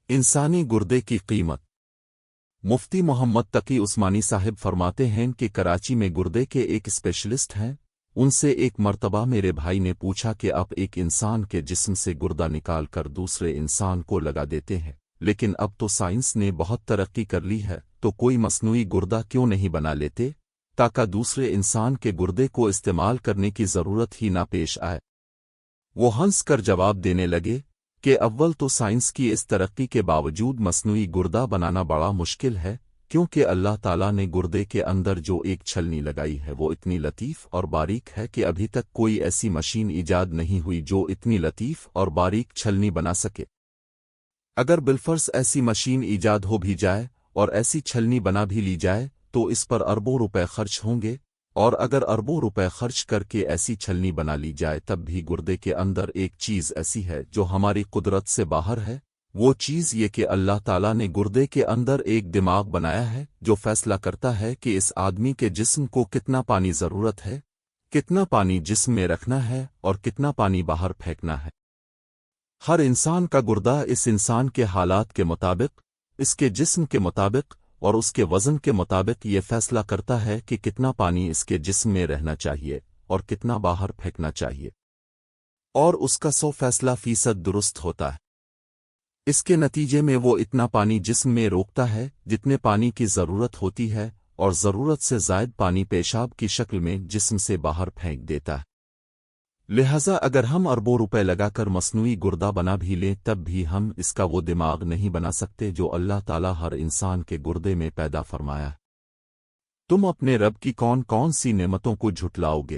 انسانی گردے کی قیمت۔ مفتی محمد تقی عثمانی صاحب فرماتے ہیں کہ کراچی میں گردے کے ایک اسپیشلسٹ ہیں۔ ان سے ایک مرتبہ میرے بھائی نے پوچھا کہ آپ ایک انسان کے جسم سے گردہ نکال کر دوسرے انسان کو لگا دیتے ہیں، لیکن اب تو سائنس نے بہت ترقی کر لی ہے، تو کوئی مصنوعی گردہ کیوں نہیں بنا لیتے تاکہ دوسرے انسان کے گردے کو استعمال کرنے کی ضرورت ہی نہ پیش آئے؟ وہ ہنس کر جواب دینے لگے کہ اول تو سائنس کی اس ترقی کے باوجود مصنوعی گردہ بنانا بڑا مشکل ہے، کیونکہ اللہ تعالیٰ نے گردے کے اندر جو ایک چھلنی لگائی ہے وہ اتنی لطیف اور باریک ہے کہ ابھی تک کوئی ایسی مشین ایجاد نہیں ہوئی جو اتنی لطیف اور باریک چھلنی بنا سکے۔ اگر بالفرض ایسی مشین ایجاد ہو بھی جائے اور ایسی چھلنی بنا بھی لی جائے تو اس پر اربوں روپے خرچ ہوں گے، اور اگر اربوں روپے خرچ کر کے ایسی چھلنی بنا لی جائے تب بھی گردے کے اندر ایک چیز ایسی ہے جو ہماری قدرت سے باہر ہے۔ وہ چیز یہ کہ اللہ تعالیٰ نے گردے کے اندر ایک دماغ بنایا ہے جو فیصلہ کرتا ہے کہ اس آدمی کے جسم کو کتنا پانی ضرورت ہے، کتنا پانی جسم میں رکھنا ہے اور کتنا پانی باہر پھینکنا ہے۔ ہر انسان کا گردہ اس انسان کے حالات کے مطابق، اس کے جسم کے مطابق اور اس کے وزن کے مطابق یہ فیصلہ کرتا ہے کہ کتنا پانی اس کے جسم میں رہنا چاہیے اور کتنا باہر پھینکنا چاہیے، اور اس کا 100% درست ہوتا ہے۔ اس کے نتیجے میں وہ اتنا پانی جسم میں روکتا ہے جتنے پانی کی ضرورت ہوتی ہے، اور ضرورت سے زائد پانی پیشاب کی شکل میں جسم سے باہر پھینک دیتا ہے۔ لہذا اگر ہم اربوں روپے لگا کر مصنوعی گردہ بنا بھی لیں تب بھی ہم اس کا وہ دماغ نہیں بنا سکتے جو اللہ تعالیٰ ہر انسان کے گردے میں پیدا فرمایا ہے۔ تم اپنے رب کی کون کون سی نعمتوں کو جھٹلاؤ گے؟